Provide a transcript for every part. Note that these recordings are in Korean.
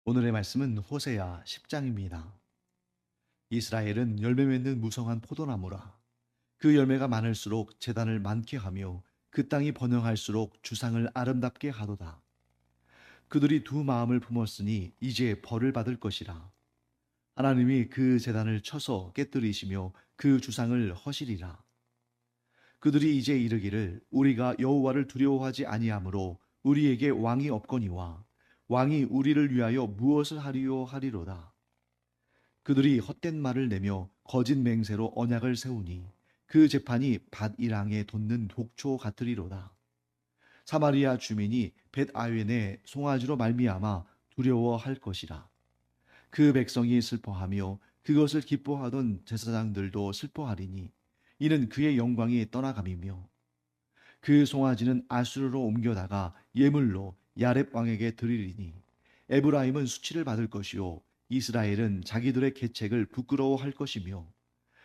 오늘의 말씀은 호세야 10장입니다. 이스라엘은 열매 맺는 무성한 포도나무라. 그 열매가 많을수록 재단을 많게 하며 그 땅이 번영할수록 주상을 아름답게 하도다. 그들이 두 마음을 품었으니 이제 벌을 받을 것이라. 하나님이 그 재단을 쳐서 깨뜨리시며 그 주상을 허시리라. 그들이 이제 이르기를 우리가 여호와를 두려워하지 아니하므로 우리에게 왕이 없거니와 왕이 우리를 위하여 무엇을 하리요 하리로다. 그들이 헛된 말을 내며 거짓 맹세로 언약을 세우니 그 재판이 밭이랑에 돋는 독초 같으리로다. 사마리아 주민이 벳 아웬의 송아지로 말미암아 두려워할 것이라. 그 백성이 슬퍼하며 그것을 기뻐하던 제사장들도 슬퍼하리니 이는 그의 영광이 떠나감이며 그 송아지는 아수르로 옮겨다가 예물로 야렙 왕에게 드리리니 에브라임은 수치를 받을 것이요 이스라엘은 자기들의 계책을 부끄러워할 것이며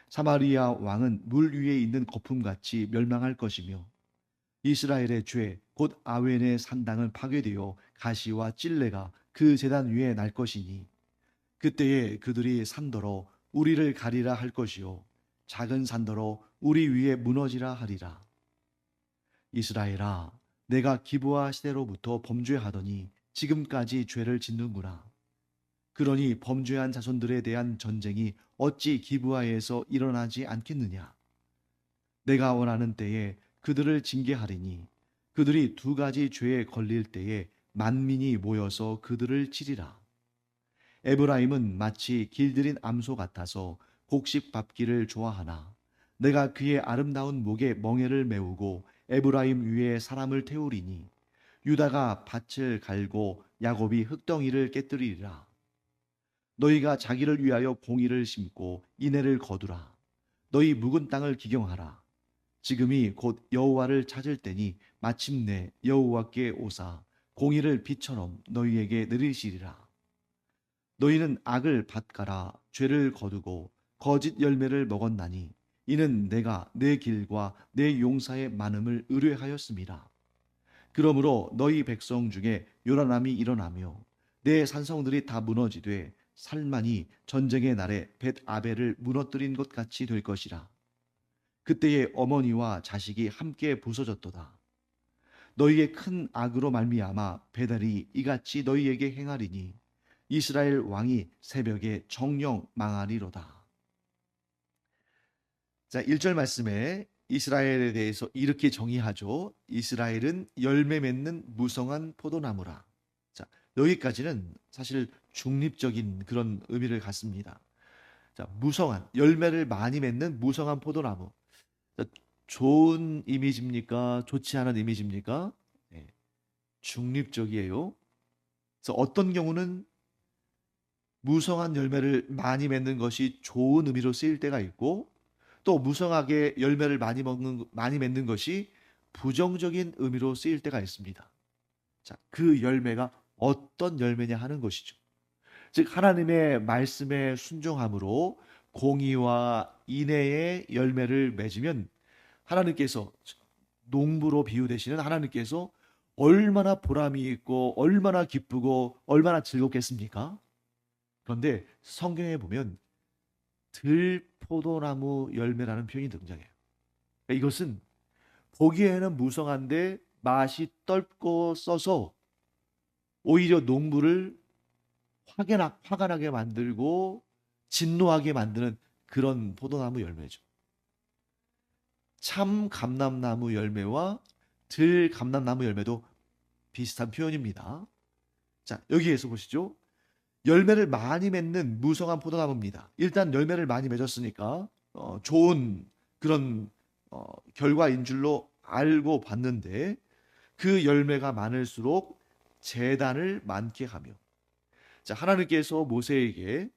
사마리아 왕은 물 위에 있는 거품같이 멸망할 것이며 이스라엘의 죄 곧 아웬의 산당은 파괴되어 가시와 찔레가 그 제단 위에 날 것이니 그때에 그들이 산더러 우리를 가리라 할 것이요 작은 산더러 우리 위에 무너지라 하리라. 이스라엘아, 내가 기브아 시대로부터 범죄하더니 지금까지 죄를 짓는구나. 그러니 범죄한 자손들에 대한 전쟁이 어찌 기브아에서 일어나지 않겠느냐? 내가 원하는 때에 그들을 징계하리니 그들이 두 가지 죄에 걸릴 때에 만민이 모여서 그들을 치리라. 에브라임은 마치 길들인 암소 같아서 곡식 밟기를 좋아하나 내가 그의 아름다운 목에 멍에를 메우고 에브라임 위에 사람을 태우리니 유다가 밭을 갈고 야곱이 흙덩이를 깨뜨리리라. 너희가 자기를 위하여 공의를 심고 인애를 거두라. 너희 묵은 땅을 기경하라. 지금이 곧 여호와를 찾을 때니 마침내 여호와께 오사 공의를 빛처럼 너희에게 내리시리라. 너희는 악을 밭가라 죄를 거두고 거짓 열매를 먹었나니 이는 내가 내 길과 내 용사의 많음을 의뢰하였음이라. 그러므로 너희 백성 중에 요란함이 일어나며 내 산성들이 다 무너지되 살만이 전쟁의 날에 벳 아벨을 무너뜨린 것 같이 될 것이라. 그때에 어머니와 자식이 함께 부서졌도다. 너희의 큰 악으로 말미암아 베델이 이같이 너희에게 행하리니 이스라엘 왕이 새벽에 정령 망하리로다. 자, 1절 말씀에 이스라엘에 대해서 이렇게 정의하죠. 이스라엘은 열매 맺는 무성한 포도나무라. 자, 여기까지는 사실 중립적인 그런 의미를 갖습니다. 자, 무성한 열매를 많이 맺는 무성한 포도나무. 자, 좋은 이미지입니까? 좋지 않은 이미지입니까? 네, 중립적이에요. 그래서 어떤 경우는 무성한 열매를 많이 맺는 것이 좋은 의미로 쓰일 때가 있고 또 무성하게 열매를 많이 맺는 것이 부정적인 의미로 쓰일 때가 있습니다. 자, 그 열매가 어떤 열매냐 하는 것이죠. 즉 하나님의 말씀에 순종함으로 공의와 인애의 열매를 맺으면 하나님께서 농부로 비유되시는 하나님께서 얼마나 보람이 있고 얼마나 기쁘고 얼마나 즐겁겠습니까? 그런데 성경에 보면 들포도나무 열매라는 표현이 등장해요. 그러니까 이것은 보기에는 무성한데 맛이 떫고 써서 오히려 농부를 화가 나게 만들고 진노하게 만드는 그런 포도나무 열매죠. 참 감람나무 열매와 들 감람나무 열매도 비슷한 표현입니다. 자, 여기에서 보시죠. 열매를 많이 맺는 무성한 포도나무입니다. 일단 열매를 많이 맺었으니까 좋은 그런 결과인 줄로 알고 봤는데 그 열매가 많을수록 재단을 많게 하며 자, 하나님께서 모세에게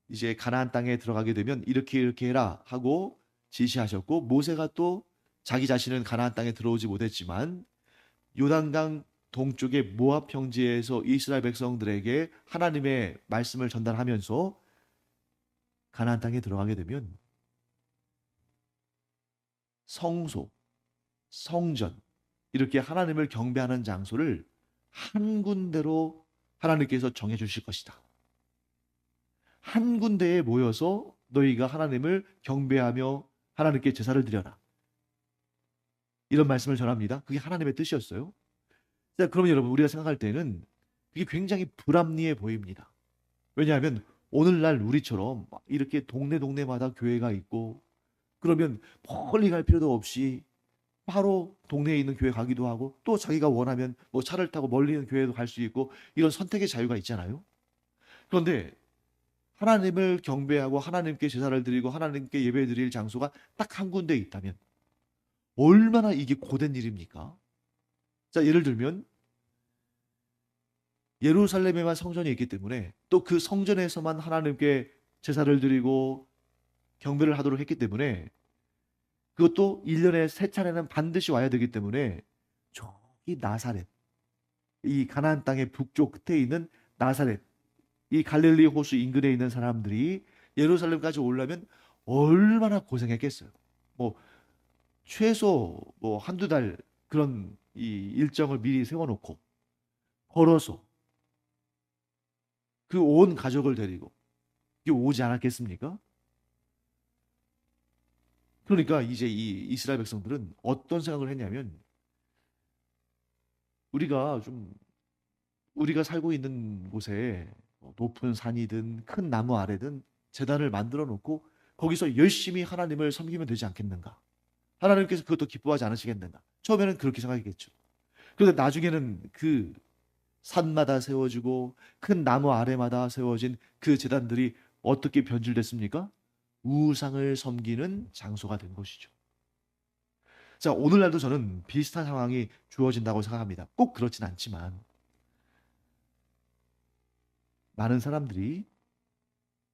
이제 가나안 땅에 들어가게 되면 이렇게 이렇게 해라 하고 지시하셨고 모세가 또 자기 자신은 가나안 땅에 들어오지 못했지만 요단강 동쪽의 모압 평지에서 이스라엘 백성들에게 하나님의 말씀을 전달하면서 가나안 땅에 들어가게 되면 성소, 성전 이렇게 하나님을 경배하는 장소를 한 군데로 하나님께서 정해 주실 것이다. 한 군데에 모여서 너희가 하나님을 경배하며 하나님께 제사를 드려라. 이런 말씀을 전합니다. 그게 하나님의 뜻이었어요. 자, 그러면 여러분, 우리가 생각할 때는 그게 굉장히 불합리해 보입니다. 왜냐하면 오늘날 우리처럼 막 이렇게 동네마다 교회가 있고, 그러면 멀리 갈 필요도 없이 바로 동네에 있는 교회 가기도 하고, 또 자기가 원하면 뭐 차를 타고 멀리 있는 교회도 갈 수 있고, 이런 선택의 자유가 있잖아요. 그런데 하나님을 경배하고 하나님께 제사를 드리고 하나님께 예배 드릴 장소가 딱 한 군데 있다면 얼마나 이게 고된 일입니까? 자, 예를 들면 예루살렘에만 성전이 있기 때문에, 또 그 성전에서만 하나님께 제사를 드리고 경배를 하도록 했기 때문에, 그것도 1년에 세 차례는 반드시 와야 되기 때문에, 저기 나사렛, 이 가나안 땅의 북쪽 끝에 있는 나사렛, 이 갈릴리 호수 인근에 있는 사람들이 예루살렘까지 오려면 얼마나 고생했겠어요. 뭐 최소 뭐 한두 달 그런 이 일정을 미리 세워놓고 걸어서 그 온 가족을 데리고 이게 오지 않았겠습니까? 그러니까 이제 이 이스라엘 백성들은 어떤 생각을 했냐면, 우리가 좀 우리가 살고 있는 곳에 높은 산이든 큰 나무 아래든 제단을 만들어 놓고 거기서 열심히 하나님을 섬기면 되지 않겠는가? 하나님께서 그것도 기뻐하지 않으시겠는가? 처음에는 그렇게 생각했겠죠. 그런데 나중에는 그 산마다 세워지고 큰 나무 아래마다 세워진 그 제단들이 어떻게 변질됐습니까? 우상을 섬기는 장소가 된 것이죠. 자, 오늘날도 저는 비슷한 상황이 주어진다고 생각합니다. 꼭 그렇진 않지만 많은 사람들이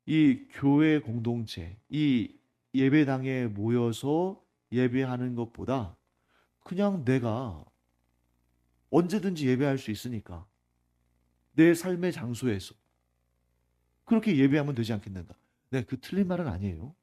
이 교회 공동체, 이 예배당에 모여서 예배하는 것보다 그냥 내가 언제든지 예배할 수 있으니까 내 삶의 장소에서 그렇게 예배하면 되지 않겠는가? 네, 그 틀린 말은 아니에요.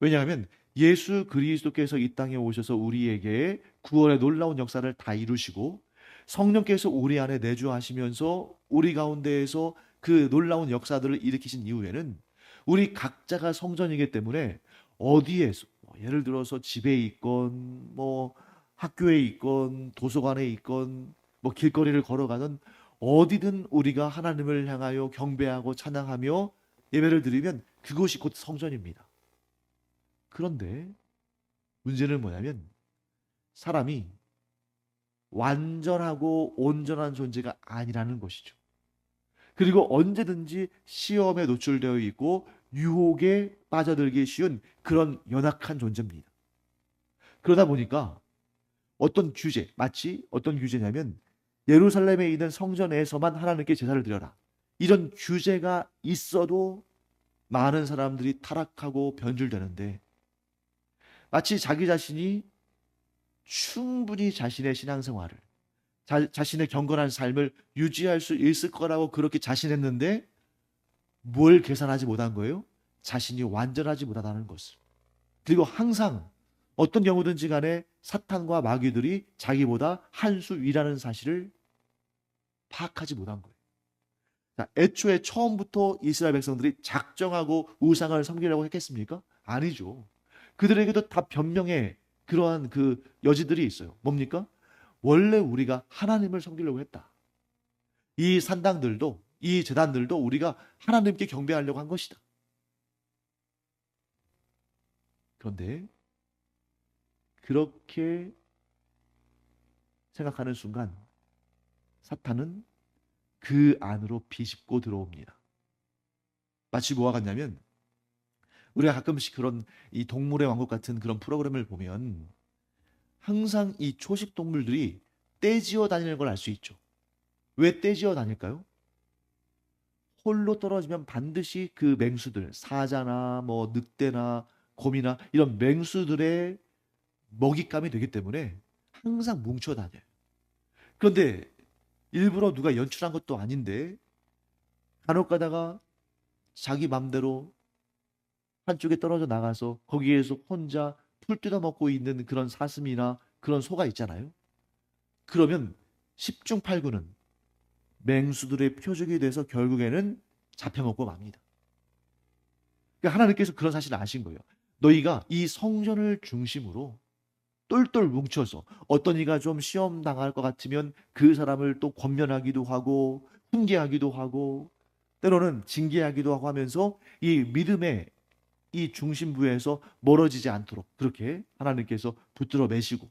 왜냐하면 예수 그리스도께서 이 땅에 오셔서 우리에게 구원의 놀라운 역사를 다 이루시고 성령께서 우리 안에 내주하시면서 우리 가운데에서 그 놀라운 역사들을 일으키신 이후에는 우리 각자가 성전이기 때문에 어디에서 뭐 예를 들어서 집에 있건 뭐 학교에 있건 도서관에 있건 뭐 길거리를 걸어가는 어디든 우리가 하나님을 향하여 경배하고 찬양하며 예배를 드리면 그것이 곧 성전입니다. 그런데 문제는 뭐냐면 사람이 완전하고 온전한 존재가 아니라는 것이죠. 그리고 언제든지 시험에 노출되어 있고 유혹에 빠져들기 쉬운 그런 연약한 존재입니다. 그러다 보니까 어떤 규제, 마치 어떤 규제냐면 예루살렘에 있는 성전에서만 하나님께 제사를 드려라. 이런 규제가 있어도 많은 사람들이 타락하고 변질되는데, 마치 자기 자신이 충분히 자신의 신앙생활을, 자신의 경건한 삶을 유지할 수 있을 거라고 그렇게 자신했는데 뭘 계산하지 못한 거예요? 자신이 완전하지 못하다는 것을. 그리고 항상 어떤 경우든지 간에 사탄과 마귀들이 자기보다 한 수 위라는 사실을 파악하지 못한 거예요. 자, 애초에 처음부터 이스라엘 백성들이 작정하고 우상을 섬기려고 했겠습니까? 아니죠. 그들에게도 다 변명의 그러한 그 여지들이 있어요. 뭡니까? 원래 우리가 하나님을 섬기려고 했다. 이 산당들도, 이 제단들도 우리가 하나님께 경배하려고 한 것이다. 그런데 그렇게 생각하는 순간 사탄은 그 안으로 비집고 들어옵니다. 마치 뭐와 같냐면, 우리가 가끔씩 그런 이 동물의 왕국 같은 그런 프로그램을 보면 항상 이 초식 동물들이 떼지어 다니는 걸 알 수 있죠. 왜 떼지어 다닐까요? 홀로 떨어지면 반드시 그 맹수들, 사자나 뭐 늑대나 곰이나 이런 맹수들의 먹잇감이 되기 때문에 항상 뭉쳐 다녀요. 그런데 일부러 누가 연출한 것도 아닌데 간혹 가다가 자기 맘대로 한쪽에 떨어져 나가서 거기에서 혼자 풀 뜯어 먹고 있는 그런 사슴이나 그런 소가 있잖아요. 그러면 10중 8구는 맹수들의 표적이 돼서 결국에는 잡혀먹고 맙니다. 그러니까 하나님께서 그런 사실을 아신 거예요. 너희가 이 성전을 중심으로 똘똘 뭉쳐서 어떤 이가 좀 시험 당할 것 같으면 그 사람을 또 권면하기도 하고 훈계하기도 하고 때로는 징계하기도 하고 하면서 이 믿음의 이 중심부에서 멀어지지 않도록 그렇게 하나님께서 붙들어 매시고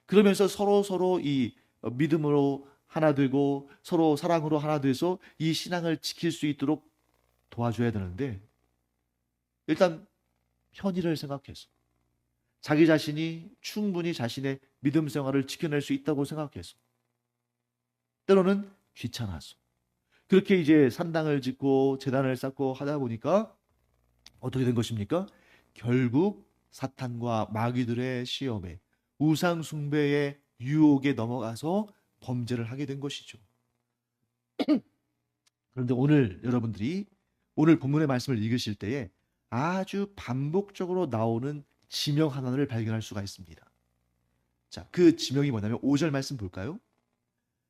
그러면서 서로 이 믿음으로 하나 되고 서로 사랑으로 하나 돼서 이 신앙을 지킬 수 있도록 도와줘야 되는데 일단 편의를 생각해서 자기 자신이 충분히 자신의 믿음 생활을 지켜낼 수 있다고 생각해서 때로는 귀찮아서 그렇게 이제 산당을 짓고 제단을 쌓고 하다 보니까 어떻게 된 것입니까? 결국 사탄과 마귀들의 시험에 우상 숭배의 유혹에 넘어가서 범죄를 하게 된 것이죠. 그런데 오늘 여러분들이 오늘 본문의 말씀을 읽으실 때에 아주 반복적으로 나오는 지명 하나를 발견할 수가 있습니다. 자, 그 지명이 뭐냐면 5절 말씀 볼까요?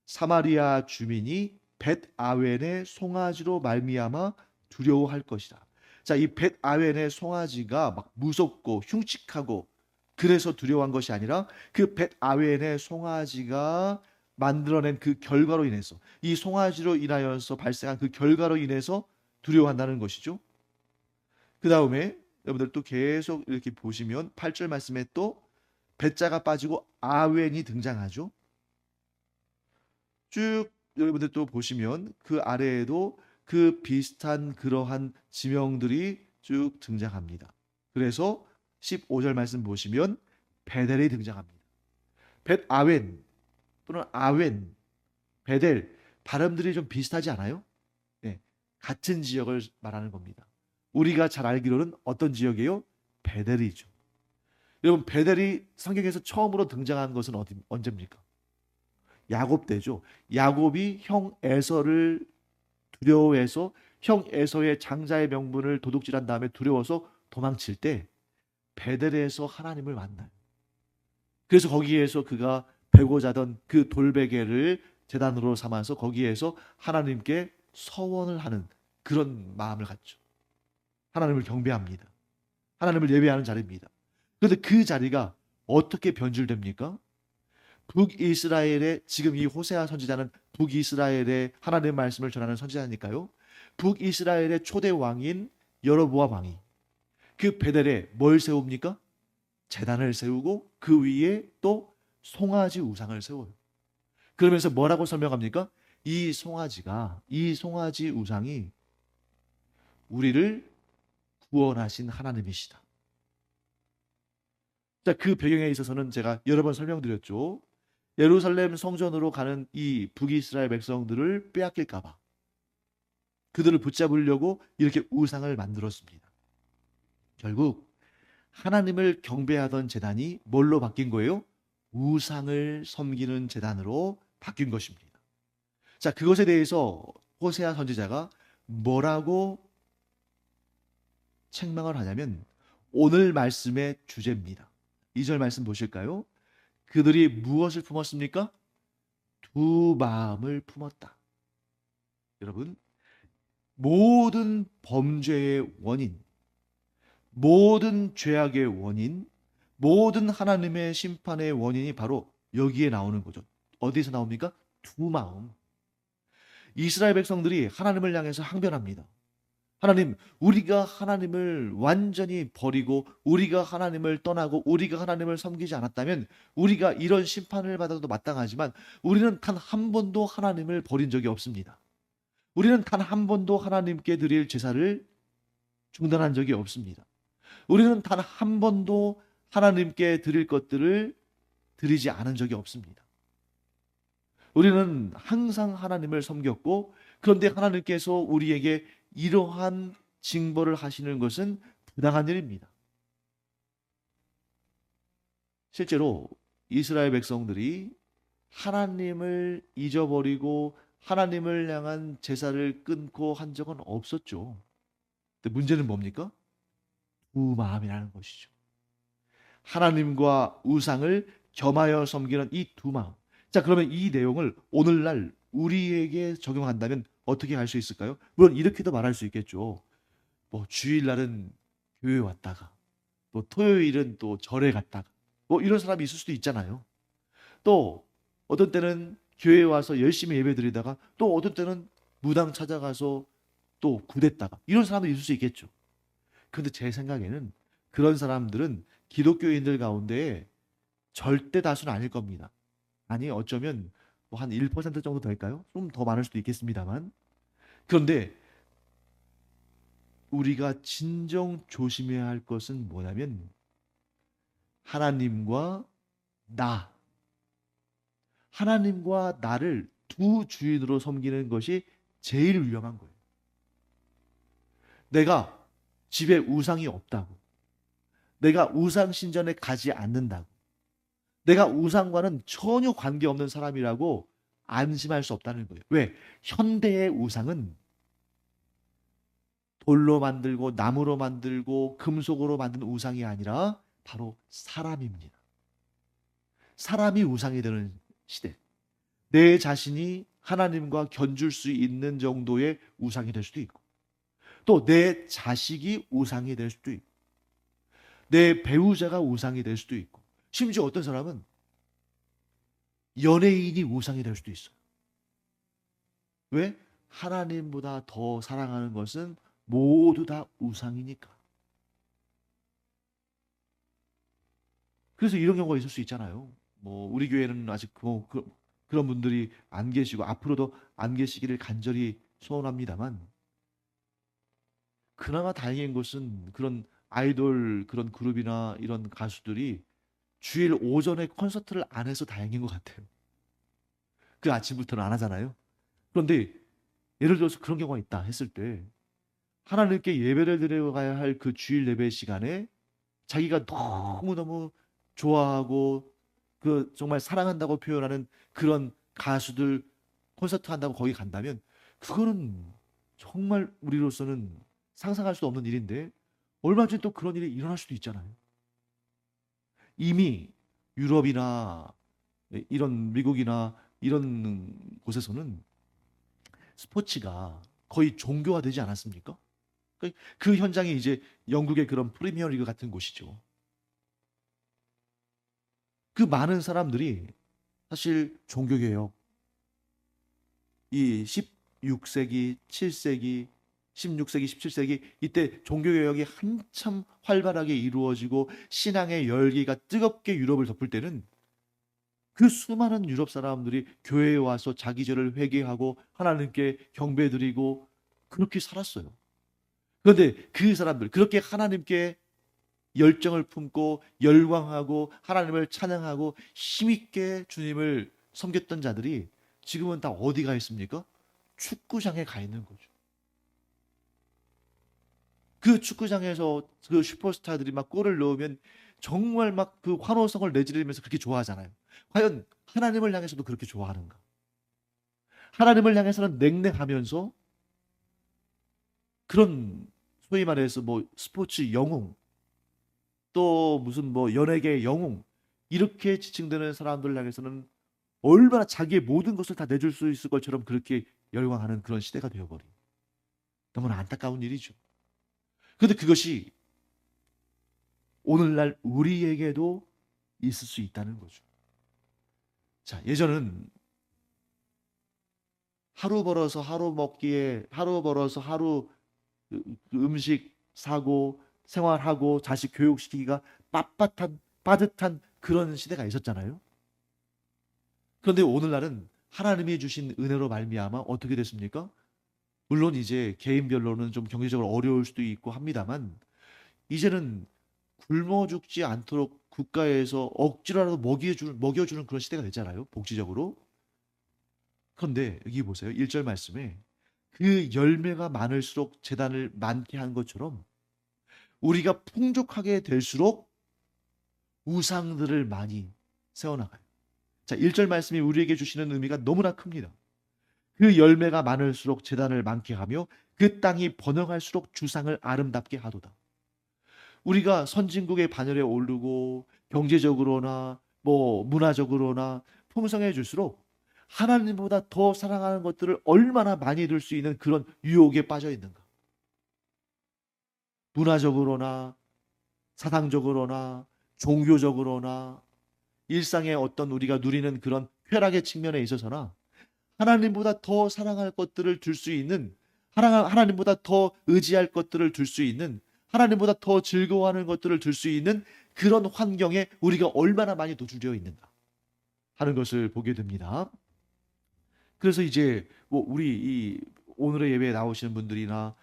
사마리아 주민이 벳 아웬의 송아지로 말미암아 두려워할 것이다. 자, 이 벳 아웬의 송아지가 막 무섭고 흉측하고 그래서 두려워한 것이 아니라 그 벳 아웬의 송아지가 만들어낸 그 결과로 인해서 이 송아지로 인하여서 발생한 그 결과로 인해서 두려워한다는 것이죠. 그 다음에 여러분들 또 계속 이렇게 보시면 8절 말씀에 또 벳자가 빠지고 아웬이 등장하죠. 쭉 여러분들 또 보시면 그 아래에도 그 비슷한 그러한 지명들이 쭉 등장합니다. 그래서 15절 말씀 보시면 베델이 등장합니다. 벳 아웬 또는 아웬, 베델 발음들이 좀 비슷하지 않아요? 네, 같은 지역을 말하는 겁니다. 우리가 잘 알기로는 어떤 지역이에요? 베델이죠. 여러분 베델이 성경에서 처음으로 등장한 것은 언제입니까? 야곱 때죠. 야곱이 형 에서를 두려워해서 형 에서의 장자의 명분을 도둑질한 다음에 두려워서 도망칠 때 베델에서 하나님을 만나요. 그래서 거기에서 그가 베고자 하던 그 돌베개를 제단으로 삼아서 거기에서 하나님께 서원을 하는 그런 마음을 갖죠. 하나님을 경배합니다. 하나님을 예배하는 자리입니다. 그런데 그 자리가 어떻게 변질됩니까? 북이스라엘의 지금 이 호세아 선지자는 북이스라엘의 하나님의 말씀을 전하는 선지자니까요. 북이스라엘의 초대 왕인 여로보암 왕이 그 베델에 뭘 세웁니까? 제단을 세우고 그 위에 또 송아지 우상을 세워요. 그러면서 뭐라고 설명합니까? 이 송아지 우상이 우리를 구원하신 하나님이시다. 자, 그 배경에 있어서는 제가 여러 번 설명드렸죠. 예루살렘 성전으로 가는 이 북이스라엘 백성들을 빼앗길까봐 그들을 붙잡으려고 이렇게 우상을 만들었습니다. 결국 하나님을 경배하던 제단이 뭘로 바뀐 거예요? 우상을 섬기는 제단으로 바뀐 것입니다. 자, 그것에 대해서 호세아 선지자가 뭐라고 책망을 하냐면 오늘 말씀의 주제입니다. 2절 말씀 보실까요? 그들이 무엇을 품었습니까? 두 마음을 품었다. 여러분, 모든 범죄의 원인, 모든 죄악의 원인, 모든 하나님의 심판의 원인이 바로 여기에 나오는 거죠. 어디서 나옵니까? 두 마음. 이스라엘 백성들이 하나님을 향해서 항변합니다. 하나님, 우리가 하나님을 완전히 버리고 우리가 하나님을 떠나고 우리가 하나님을 섬기지 않았다면 우리가 이런 심판을 받아도 마땅하지만 우리는 단 한 번도 하나님을 버린 적이 없습니다. 우리는 단 한 번도 하나님께 드릴 제사를 중단한 적이 없습니다. 우리는 단 한 번도 하나님께 드릴 것들을 드리지 않은 적이 없습니다. 우리는 항상 하나님을 섬겼고 그런데 하나님께서 우리에게 이러한 징벌을 하시는 것은 부당한 일입니다. 실제로 이스라엘 백성들이 하나님을 잊어버리고 하나님을 향한 제사를 끊고 한 적은 없었죠. 근데 문제는 뭡니까? 두 마음이라는 것이죠. 하나님과 우상을 겸하여 섬기는 이 두 마음. 자, 그러면 이 내용을 오늘날 우리에게 적용한다면 어떻게 할 수 있을까요? 물론 이렇게도 말할 수 있겠죠. 뭐 주일날은 교회 왔다가 또 토요일은 또 절에 갔다가 뭐 이런 사람이 있을 수도 있잖아요. 또 어떤 때는 교회에 와서 열심히 예배 드리다가 또 어떤 때는 무당 찾아가서 또 구댔다가 이런 사람도 있을 수 있겠죠. 근데 제 생각에는 그런 사람들은 기독교인들 가운데 절대 다수는 아닐 겁니다. 아니 어쩌면 뭐 한 1% 정도 될까요? 좀 더 많을 수도 있겠습니다만. 그런데 우리가 진정 조심해야 할 것은 뭐냐면 하나님과 나, 하나님과 나를 두 주인으로 섬기는 것이 제일 위험한 거예요. 내가 집에 우상이 없다고, 내가 우상 신전에 가지 않는다고, 내가 우상과는 전혀 관계없는 사람이라고 안심할 수 없다는 거예요. 왜? 현대의 우상은 돌로 만들고 나무로 만들고 금속으로 만든 우상이 아니라 바로 사람입니다. 사람이 우상이 되는 시대. 내 자신이 하나님과 견줄 수 있는 정도의 우상이 될 수도 있고, 또 내 자식이 우상이 될 수도 있고, 내 배우자가 우상이 될 수도 있고, 심지어 어떤 사람은 연예인이 우상이 될 수도 있어요. 왜? 하나님보다 더 사랑하는 것은 모두 다 우상이니까. 그래서 이런 경우가 있을 수 있잖아요. 뭐 우리 교회는 아직 그런 분들이 안 계시고 앞으로도 안 계시기를 간절히 소원합니다만, 그나마 다행인 것은 그런 아이돌 그런 그룹이나 이런 가수들이 주일 오전에 콘서트를 안 해서 다행인 것 같아요. 그 아침부터는 안 하잖아요. 그런데 예를 들어서 그런 경우가 있다 했을 때 하나님께 예배를 드려가야 할 그 주일 예배 시간에 자기가 너무너무 좋아하고 그 정말 사랑한다고 표현하는 그런 가수들 콘서트 한다고 거기 간다면 그거는 정말 우리로서는 상상할 수 없는 일인데 얼마 전에 또 그런 일이 일어날 수도 있잖아요. 이미 유럽이나 이런 미국이나 이런 곳에서는 스포츠가 거의 종교화되지 않았습니까? 그 현장이 이제 영국의 그런 프리미어 리그 같은 곳이죠. 그 많은 사람들이 사실 종교개혁, 이 16세기, 7세기, 16세기, 17세기 이때 종교개혁이 한참 활발하게 이루어지고 신앙의 열기가 뜨겁게 유럽을 덮을 때는 그 수많은 유럽 사람들이 교회에 와서 자기 죄를 회개하고 하나님께 경배드리고 그렇게 살았어요. 그런데 그 사람들 그렇게 하나님께 열정을 품고 열광하고 하나님을 찬양하고 힘있게 주님을 섬겼던 자들이 지금은 다 어디 가 있습니까? 축구장에 가 있는 거죠. 그 축구장에서 그 슈퍼스타들이 막 골을 넣으면 정말 막 그 환호성을 내지르면서 그렇게 좋아하잖아요. 과연 하나님을 향해서도 그렇게 좋아하는가? 하나님을 향해서는 냉랭하면서 그런 소위 말해서 뭐 스포츠 영웅 또 무슨 뭐 연예계 영웅 이렇게 지칭되는 사람들 향해서는 얼마나 자기의 모든 것을 다 내줄 수 있을 것처럼 그렇게 열광하는 그런 시대가 되어버린 너무나 안타까운 일이죠. 그런데 그것이 오늘날 우리에게도 있을 수 있다는 거죠. 자, 예전은 하루 벌어서 하루 먹기에 하루 벌어서 하루 그 음식 사고 생활하고 자식 교육시키기가 빳빳한 빠듯한 그런 시대가 있었잖아요. 그런데 오늘날은 하나님이 주신 은혜로 말미암아 어떻게 됐습니까? 물론 이제 개인별로는 좀 경제적으로 어려울 수도 있고 합니다만 이제는 굶어 죽지 않도록 국가에서 억지로라도 먹여주는 그런 시대가 됐잖아요. 복지적으로. 그런데 여기 보세요. 1절 말씀에 그 열매가 많을수록 재단을 많게 한 것처럼 우리가 풍족하게 될수록 우상들을 많이 세워나가요. 자, 1절 말씀이 우리에게 주시는 의미가 너무나 큽니다. 그 열매가 많을수록 재단을 많게 하며 그 땅이 번영할수록 주상을 아름답게 하도다. 우리가 선진국의 반열에 오르고 경제적으로나 뭐 문화적으로나 풍성해질수록 하나님보다 더 사랑하는 것들을 얼마나 많이 둘 수 있는 그런 유혹에 빠져 있는가? 문화적으로나 사상적으로나 종교적으로나 일상의 어떤 우리가 누리는 그런 쾌락의 측면에 있어서나 하나님보다 더 사랑할 것들을 둘 수 있는, 하나님보다 더 의지할 것들을 둘 수 있는, 하나님보다 더 즐거워하는 것들을 둘 수 있는 그런 환경에 우리가 얼마나 많이 노출되어 있는가 하는 것을 보게 됩니다. 그래서 이제 뭐 우리 이 오늘의 예배에 나오시는 분들이나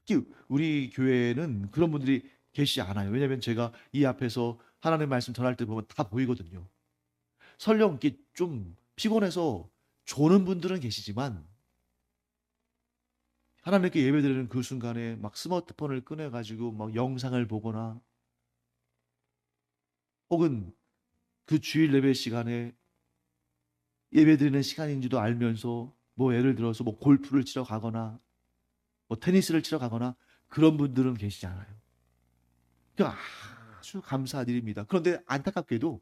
특히 우리 교회는 그런 분들이 계시지 않아요. 왜냐하면 제가 이 앞에서 하나님의 말씀 전할 때 보면 다 보이거든요. 설령 이렇게 좀 피곤해서 조는 분들은 계시지만 하나님께 예배드리는 그 순간에 막 스마트폰을 꺼내가지고 막 영상을 보거나 혹은 그 주일 예배 시간에 예배드리는 시간인지도 알면서 뭐 예를 들어서 뭐 골프를 치러 가거나 뭐 테니스를 치러 가거나 그런 분들은 계시지 않아요. 그러니까 아주 감사한 일입니다. 그런데 안타깝게도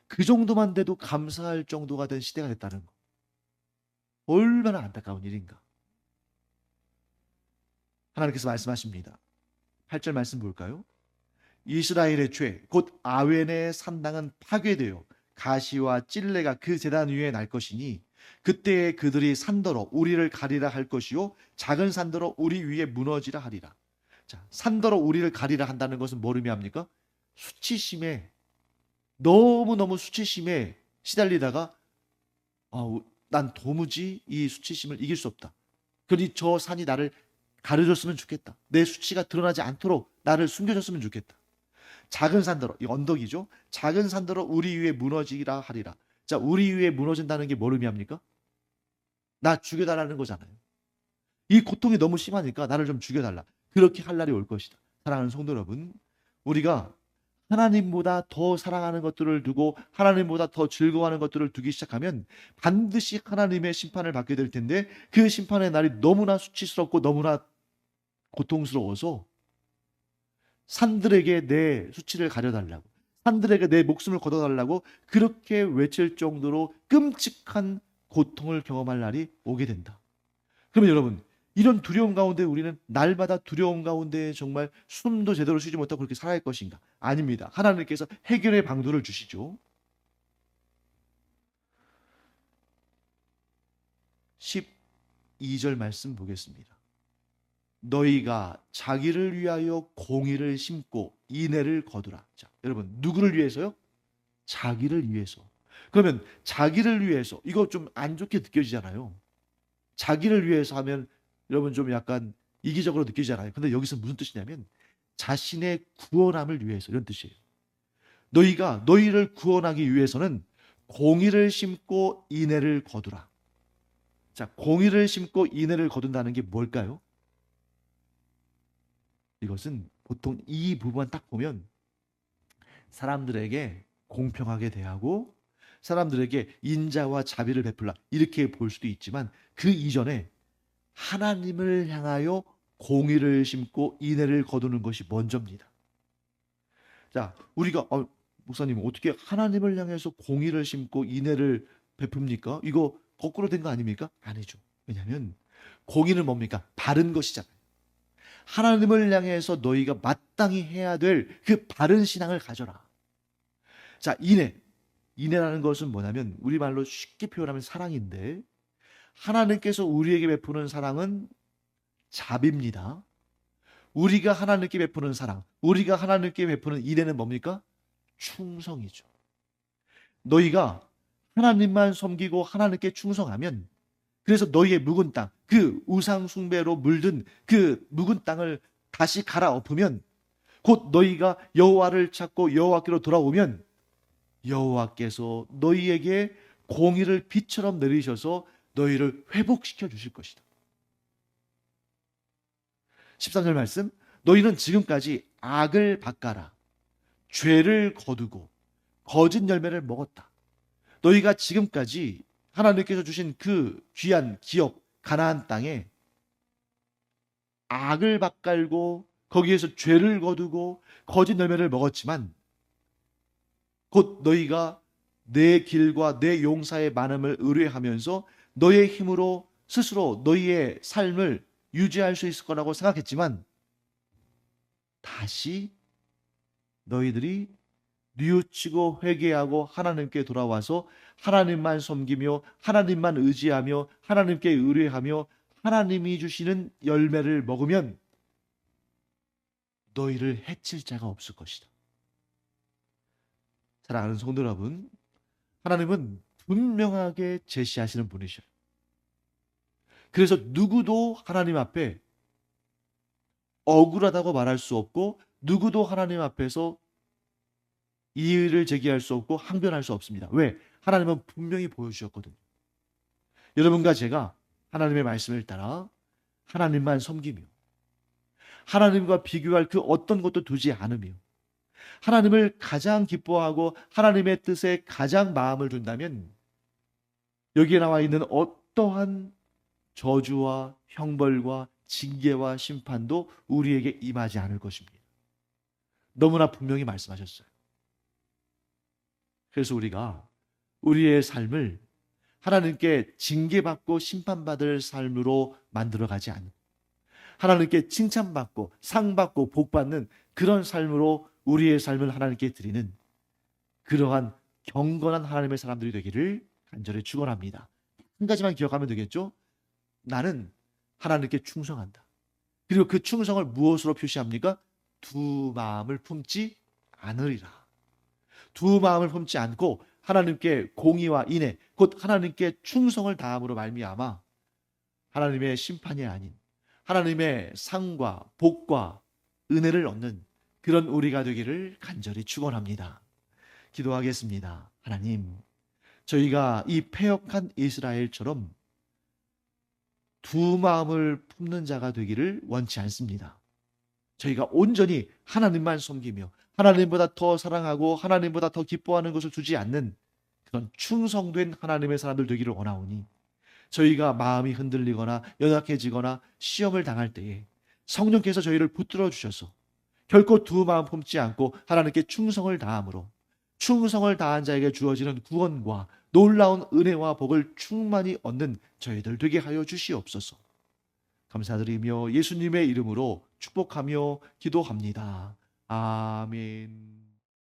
그 정도만 돼도 감사할 정도가 된 시대가 됐다는 거. 얼마나 안타까운 일인가. 하나님께서 말씀하십니다. 8절 말씀 볼까요? 이스라엘의 죄, 곧 아웬의 산당은 파괴되어 가시와 찔레가 그 제단 위에 날 것이니 그때에 그들이 산더러 우리를 가리라 할 것이요 작은 산더러 우리 위에 무너지라 하리라. 자, 산더러 우리를 가리라 한다는 것은 뭘 의미합니까? 수치심에 너무너무 수치심에 시달리다가 난 도무지 이 수치심을 이길 수 없다. 그러니 저 산이 나를 가려줬으면 좋겠다. 내 수치가 드러나지 않도록 나를 숨겨줬으면 좋겠다. 작은 산더러, 이 언덕이죠. 작은 산더러 우리 위에 무너지라 하리라. 자, 우리 위에 무너진다는 게 뭘 의미합니까? 나 죽여달라는 거잖아요. 이 고통이 너무 심하니까 나를 좀 죽여달라. 그렇게 할 날이 올 것이다. 사랑하는 성도 여러분, 우리가 하나님보다 더 사랑하는 것들을 두고 하나님보다 더 즐거워하는 것들을 두기 시작하면 반드시 하나님의 심판을 받게 될 텐데 그 심판의 날이 너무나 수치스럽고 너무나 고통스러워서 산들에게 내 수치를 가려달라고, 산들에게 내 목숨을 걷어달라고 그렇게 외칠 정도로 끔찍한 고통을 경험할 날이 오게 된다. 그러면 여러분, 이런 두려움 가운데 우리는 날마다 두려움 가운데 정말 숨도 제대로 쉬지 못하고 그렇게 살아야 할 것인가? 아닙니다. 하나님께서 해결의 방도를 주시죠. 12절 말씀 보겠습니다. 너희가 자기를 위하여 공의를 심고 인애를 거두라. 자, 여러분, 누구를 위해서요? 자기를 위해서. 그러면 자기를 위해서, 이거 좀 안 좋게 느껴지잖아요. 자기를 위해서 하면 여러분 좀 약간 이기적으로 느끼잖아요. 근데 여기서 무슨 뜻이냐면 자신의 구원함을 위해서 이런 뜻이에요. 너희가 너희를 구원하기 위해서는 공의를 심고 인애를 거두라. 자, 공의를 심고 인애를 거둔다는 게 뭘까요? 이것은 보통 이 부분만 딱 보면 사람들에게 공평하게 대하고 사람들에게 인자와 자비를 베풀라 이렇게 볼 수도 있지만 그 이전에 하나님을 향하여 공의를 심고 인애를 거두는 것이 먼저입니다. 자, 우리가 목사님 어떻게 하나님을 향해서 공의를 심고 인애를 베풉니까? 이거 거꾸로 된 거 아닙니까? 아니죠. 왜냐하면 공의는 뭡니까? 바른 것이잖아요. 하나님을 향해서 너희가 마땅히 해야 될 그 바른 신앙을 가져라. 자, 인애. 인애라는 것은 뭐냐면 우리말로 쉽게 표현하면 사랑인데 하나님께서 우리에게 베푸는 사랑은 자비입니다. 우리가 하나님께 베푸는 사랑, 우리가 하나님께 베푸는 인애는 뭡니까? 충성이죠. 너희가 하나님만 섬기고 하나님께 충성하면 그래서 너희의 묵은 땅, 그 우상 숭배로 물든 그 묵은 땅을 다시 갈아엎으면 곧 너희가 여호와를 찾고 여호와께로 돌아오면 여호와께서 너희에게 공의를 비처럼 내리셔서 너희를 회복시켜 주실 것이다. 13절 말씀, 너희는 지금까지 악을 닦아라. 죄를 거두고 거짓 열매를 먹었다. 너희가 지금까지 하나님께서 주신 그 귀한 기업 가나안 땅에 악을 밭갈고 거기에서 죄를 거두고 거짓 열매를 먹었지만 곧 너희가 내 길과 내 용사의 많음을 의뢰하면서 너의 힘으로 스스로 너희의 삶을 유지할 수 있을 거라고 생각했지만 다시 너희들이 뉘우치고 회개하고 하나님께 돌아와서 하나님만 섬기며 하나님만 의지하며 하나님께 의뢰하며 하나님이 주시는 열매를 먹으면 너희를 해칠 자가 없을 것이다. 사랑하는 성도 여러분, 하나님은 분명하게 제시하시는 분이셔요. 그래서 누구도 하나님 앞에 억울하다고 말할 수 없고 누구도 하나님 앞에서 이의를 제기할 수 없고 항변할 수 없습니다. 왜? 하나님은 분명히 보여주셨거든요. 여러분과 제가 하나님의 말씀을 따라 하나님만 섬기며 하나님과 비교할 그 어떤 것도 두지 않으며 하나님을 가장 기뻐하고 하나님의 뜻에 가장 마음을 둔다면 여기에 나와 있는 어떠한 저주와 형벌과 징계와 심판도 우리에게 임하지 않을 것입니다. 너무나 분명히 말씀하셨어요. 그래서 우리가 우리의 삶을 하나님께 징계받고 심판받을 삶으로 만들어가지 않고 하나님께 칭찬받고 상받고 복받는 그런 삶으로 우리의 삶을 하나님께 드리는 그러한 경건한 하나님의 사람들이 되기를 간절히 축원합니다. 한 가지만 기억하면 되겠죠? 나는 하나님께 충성한다. 그리고 그 충성을 무엇으로 표시합니까? 두 마음을 품지 않으리라. 두 마음을 품지 않고 하나님께 공의와 인애, 곧 하나님께 충성을 다함으로 말미암아 하나님의 심판이 아닌 하나님의 상과 복과 은혜를 얻는 그런 우리가 되기를 간절히 축원합니다. 기도하겠습니다. 하나님, 저희가 이 패역한 이스라엘처럼 두 마음을 품는 자가 되기를 원치 않습니다. 저희가 온전히 하나님만 섬기며 하나님보다 더 사랑하고 하나님보다 더 기뻐하는 것을 두지 않는 그런 충성된 하나님의 사람들 되기를 원하오니 저희가 마음이 흔들리거나 연약해지거나 시험을 당할 때에 성령께서 저희를 붙들어 주셔서 결코 두 마음 품지 않고 하나님께 충성을 다함으로 충성을 다한 자에게 주어지는 구원과 놀라운 은혜와 복을 충만히 얻는 저희들 되게 하여 주시옵소서. 감사드리며 예수님의 이름으로 축복하며 기도합니다. 아멘.